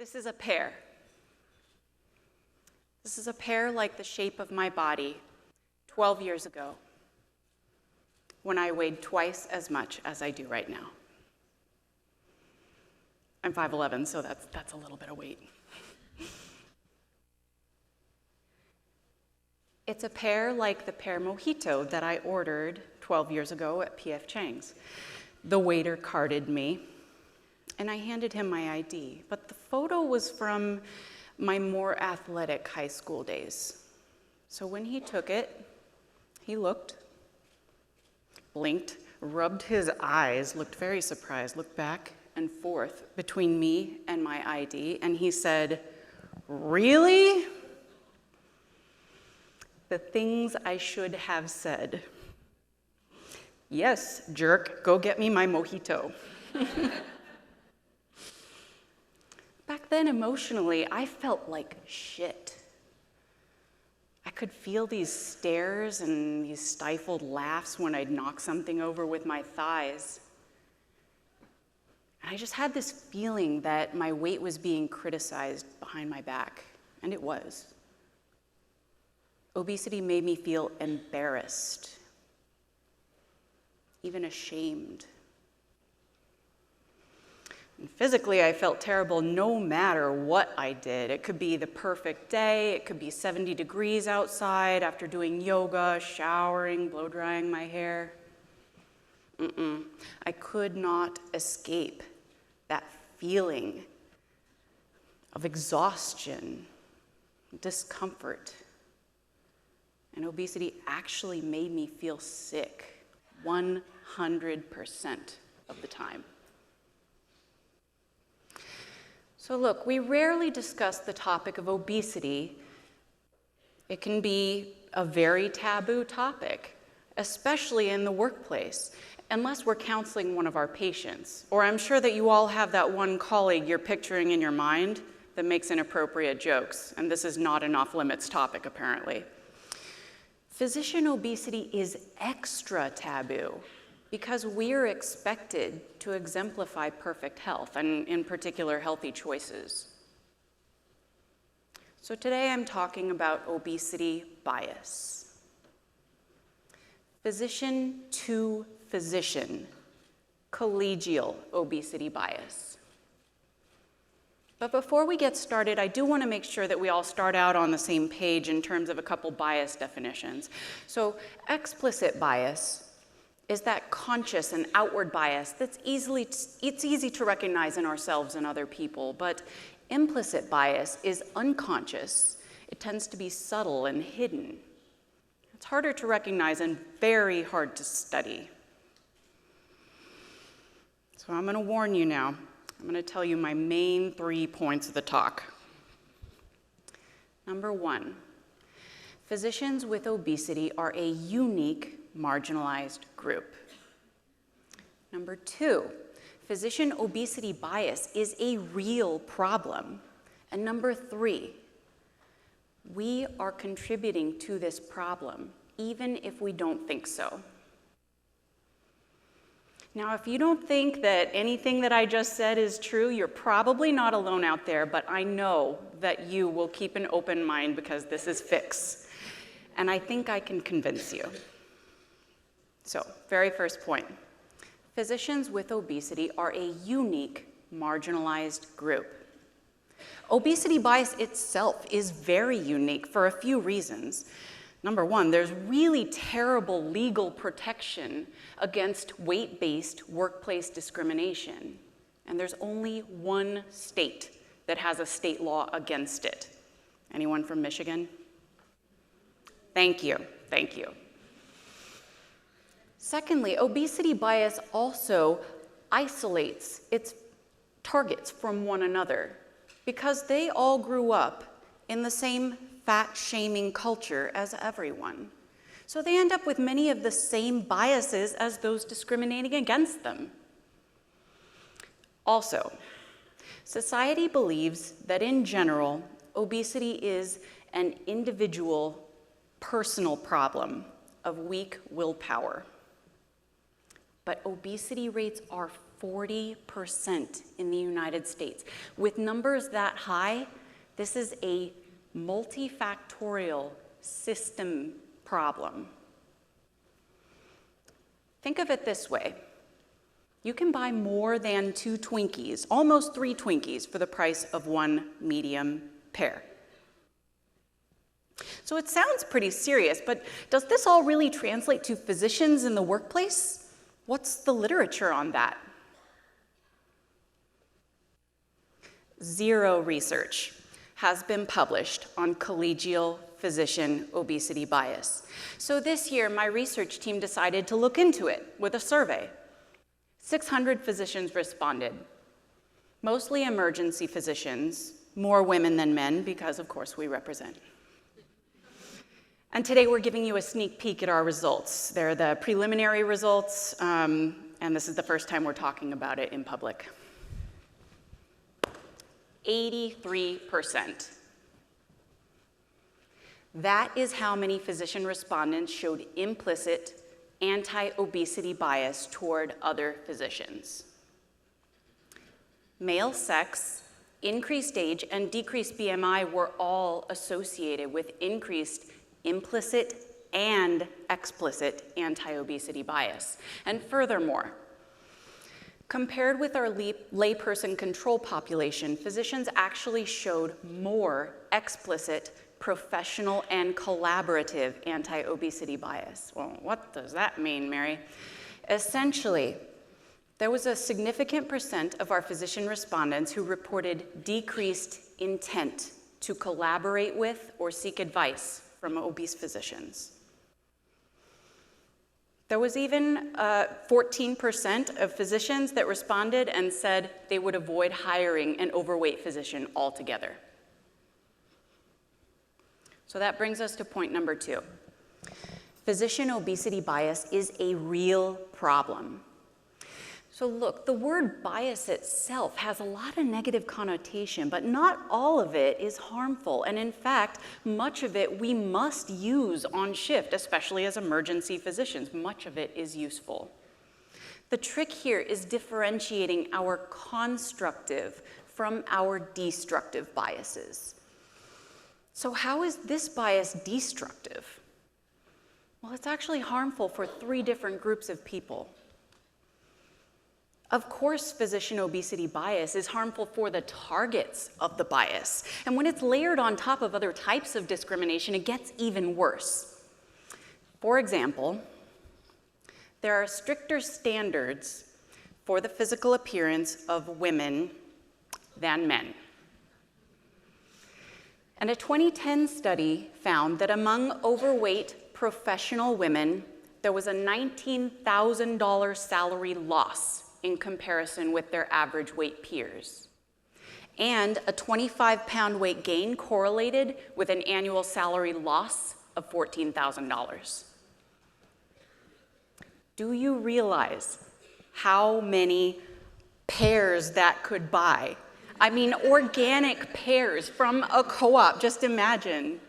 This is a pear. This is a pear like the shape of my body 12 years ago, when I weighed twice as much as I do right now. I'm 5'11", so that's a little bit of weight. It's a pear like the pear mojito that I ordered 12 years ago at P.F. Chang's. The waiter carded me, and I handed him my ID, but the photo was from my more athletic high school days. So when he took it, he looked, blinked, rubbed his eyes, looked very surprised, looked back and forth between me and my ID, and he said, "Really?" The things I should have said. "Yes, jerk, go get me my mojito." Back then, emotionally, I felt like shit. I could feel these stares and these stifled laughs when I'd knock something over with my thighs. And I just had this feeling that my weight was being criticized behind my back, and it was. Obesity made me feel embarrassed, even ashamed. And physically, I felt terrible no matter what I did. It could be the perfect day, it could be 70 degrees outside after doing yoga, showering, blow drying my hair. I could not escape that feeling of exhaustion, discomfort. And obesity actually made me feel sick 100% of the time. So look, we rarely discuss the topic of obesity. It can be a very taboo topic, especially in the workplace, unless we're counseling one of our patients. Or I'm sure that you all have that one colleague you're picturing in your mind that makes inappropriate jokes, and this is not an off-limits topic, apparently. Physician obesity is extra taboo because we're expected to exemplify perfect health, and in particular, healthy choices. So today I'm talking about obesity bias. Physician to physician, collegial obesity bias. But before we get started, I do want to make sure that we all start out on the same page in terms of a couple bias definitions. So explicit bias is that conscious and outward bias that's easy to recognize in ourselves and other people, but implicit bias is unconscious. It tends to be subtle and hidden. It's harder to recognize and very hard to study. So I'm going to warn you now. I'm going to tell you my main 3 points of the talk. Number 1, physicians with obesity are a unique marginalized group. Number 2, physician obesity bias is a real problem. And number 3, we are contributing to this problem, even if we don't think so. Now, if you don't think that anything that I just said is true, you're probably not alone out there, but I know that you will keep an open mind because this is FIX. And I think I can convince you. So, very first point. Physicians with obesity are a unique, marginalized group. Obesity bias itself is very unique for a few reasons. Number 1, there's really terrible legal protection against weight-based workplace discrimination. And there's only one state that has a state law against it. Anyone from Michigan? Thank you, thank you. Secondly, obesity bias also isolates its targets from one another because they all grew up in the same fat-shaming culture as everyone. So they end up with many of the same biases as those discriminating against them. Also, society believes that in general, obesity is an individual, personal problem of weak willpower. but obesity rates are 40% in the United States. With numbers that high, this is a multifactorial system problem. Think of it this way. You can buy more than 2 Twinkies, almost 3 Twinkies, for the price of 1 medium pear. So it sounds pretty serious, but does this all really translate to physicians in the workplace? What's the literature on that? 0 research has been published on collegial physician obesity bias. So this year, my research team decided to look into it with a survey. 600 physicians responded, mostly emergency physicians, more women than men, because of course we represent. And today we're giving you a sneak peek at our results. They're the preliminary results, and this is the first time we're talking about it in public. 83%. That is how many physician respondents showed implicit anti-obesity bias toward other physicians. Male sex, increased age, and decreased BMI were all associated with increased implicit and explicit anti-obesity bias. And furthermore, compared with our layperson control population, physicians actually showed more explicit, professional, and collaborative anti-obesity bias. Well, what does that mean, Mary? Essentially, there was a significant percent of our physician respondents who reported decreased intent to collaborate with or seek advice from obese physicians. There was even 14% of physicians that responded and said they would avoid hiring an overweight physician altogether. So that brings us to point number 2. Physician obesity bias is a real problem. So look, the word bias itself has a lot of negative connotation, but not all of it is harmful. And in fact, much of it we must use on shift, especially as emergency physicians. Much of it is useful. The trick here is differentiating our constructive from our destructive biases. So how is this bias destructive? Well, it's actually harmful for 3 different groups of people. Of course, physician obesity bias is harmful for the targets of the bias. And when it's layered on top of other types of discrimination, it gets even worse. For example, there are stricter standards for the physical appearance of women than men. And a 2010 study found that among overweight professional women, there was a $19,000 salary loss in comparison with their average weight peers. And a 25-pound weight gain correlated with an annual salary loss of $14,000. Do you realize how many pears that could buy? I mean, organic pears from a co-op, just imagine.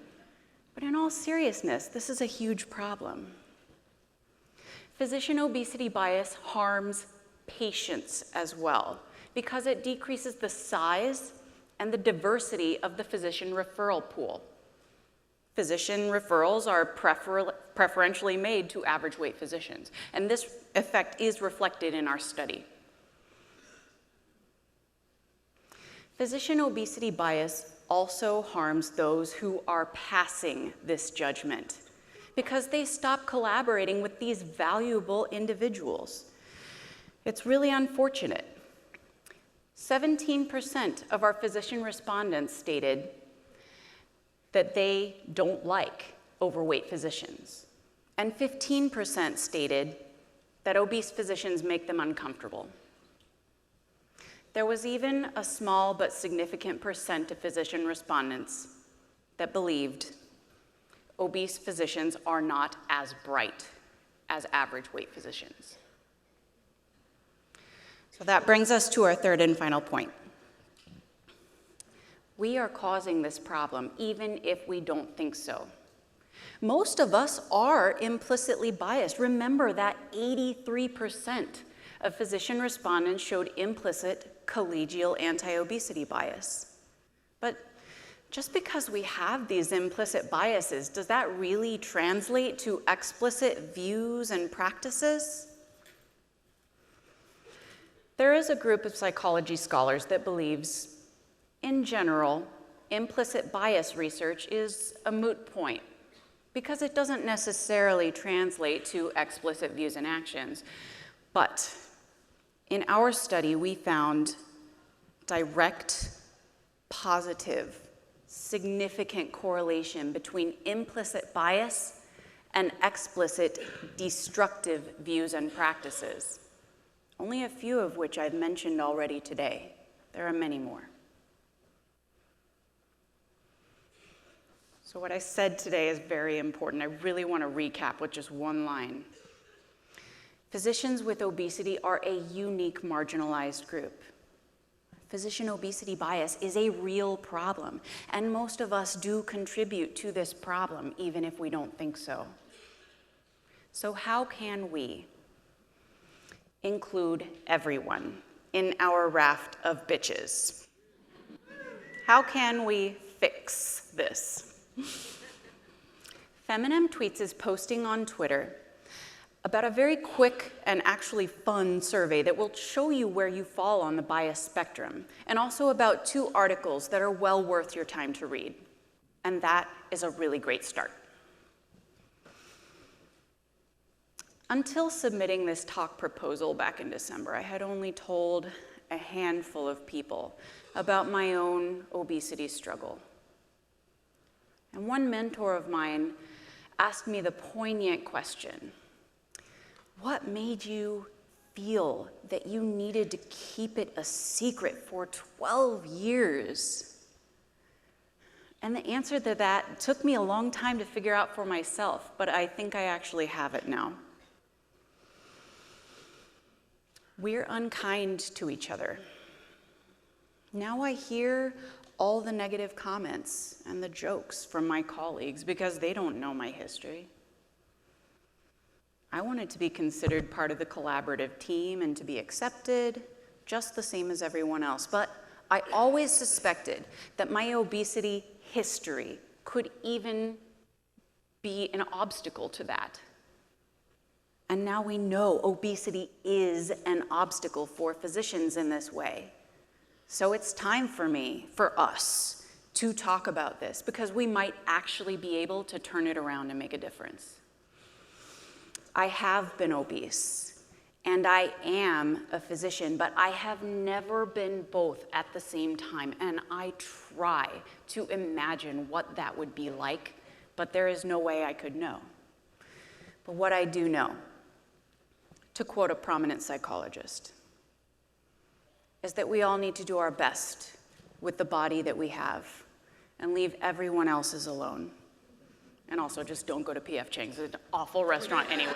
But in all seriousness, this is a huge problem. Physician obesity bias harms patients as well, because it decreases the size and the diversity of the physician referral pool. Physician referrals are preferentially made to average weight physicians, and this effect is reflected in our study. Physician obesity bias also harms those who are passing this judgment, because they stop collaborating with these valuable individuals. It's really unfortunate. 17% of our physician respondents stated that they don't like overweight physicians, and 15% stated that obese physicians make them uncomfortable. There was even a small but significant percent of physician respondents that believed obese physicians are not as bright as average weight physicians. So that brings us to our 3rd and final point. We are causing this problem, even if we don't think so. Most of us are implicitly biased. Remember that 83% of physician respondents showed implicit collegial anti-obesity bias. But just because we have these implicit biases, does that really translate to explicit views and practices? There is a group of psychology scholars that believes, in general, implicit bias research is a moot point because it doesn't necessarily translate to explicit views and actions. But in our study, we found direct, positive, significant correlation between implicit bias and explicit destructive views and practices, only a few of which I've mentioned already today. There are many more. So what I said today is very important. I really want to recap with just one line. Physicians with obesity are a unique marginalized group. Physician obesity bias is a real problem, and most of us do contribute to this problem, even if we don't think so. So how can we include everyone in our raft of bitches? How can we fix this? Feminem Tweets is posting on Twitter about a very quick and actually fun survey that will show you where you fall on the bias spectrum, and also about 2 articles that are well worth your time to read. And that is a really great start. Until submitting this talk proposal back in December, I had only told a handful of people about my own obesity struggle. And one mentor of mine asked me the poignant question, what made you feel that you needed to keep it a secret for 12 years? And the answer to that took me a long time to figure out for myself, but I think I actually have it now. We're unkind to each other. Now I hear all the negative comments and the jokes from my colleagues because they don't know my history. I wanted to be considered part of the collaborative team and to be accepted just the same as everyone else. But I always suspected that my obesity history could even be an obstacle to that. And now we know obesity is an obstacle for physicians in this way. So it's time for us, to talk about this because we might actually be able to turn it around and make a difference. I have been obese and I am a physician, but I have never been both at the same time. And I try to imagine what that would be like, but there is no way I could know. But what I do know, to quote a prominent psychologist, is that we all need to do our best with the body that we have and leave everyone else's alone. And also just don't go to P.F. Chang's. It's an awful restaurant anyway.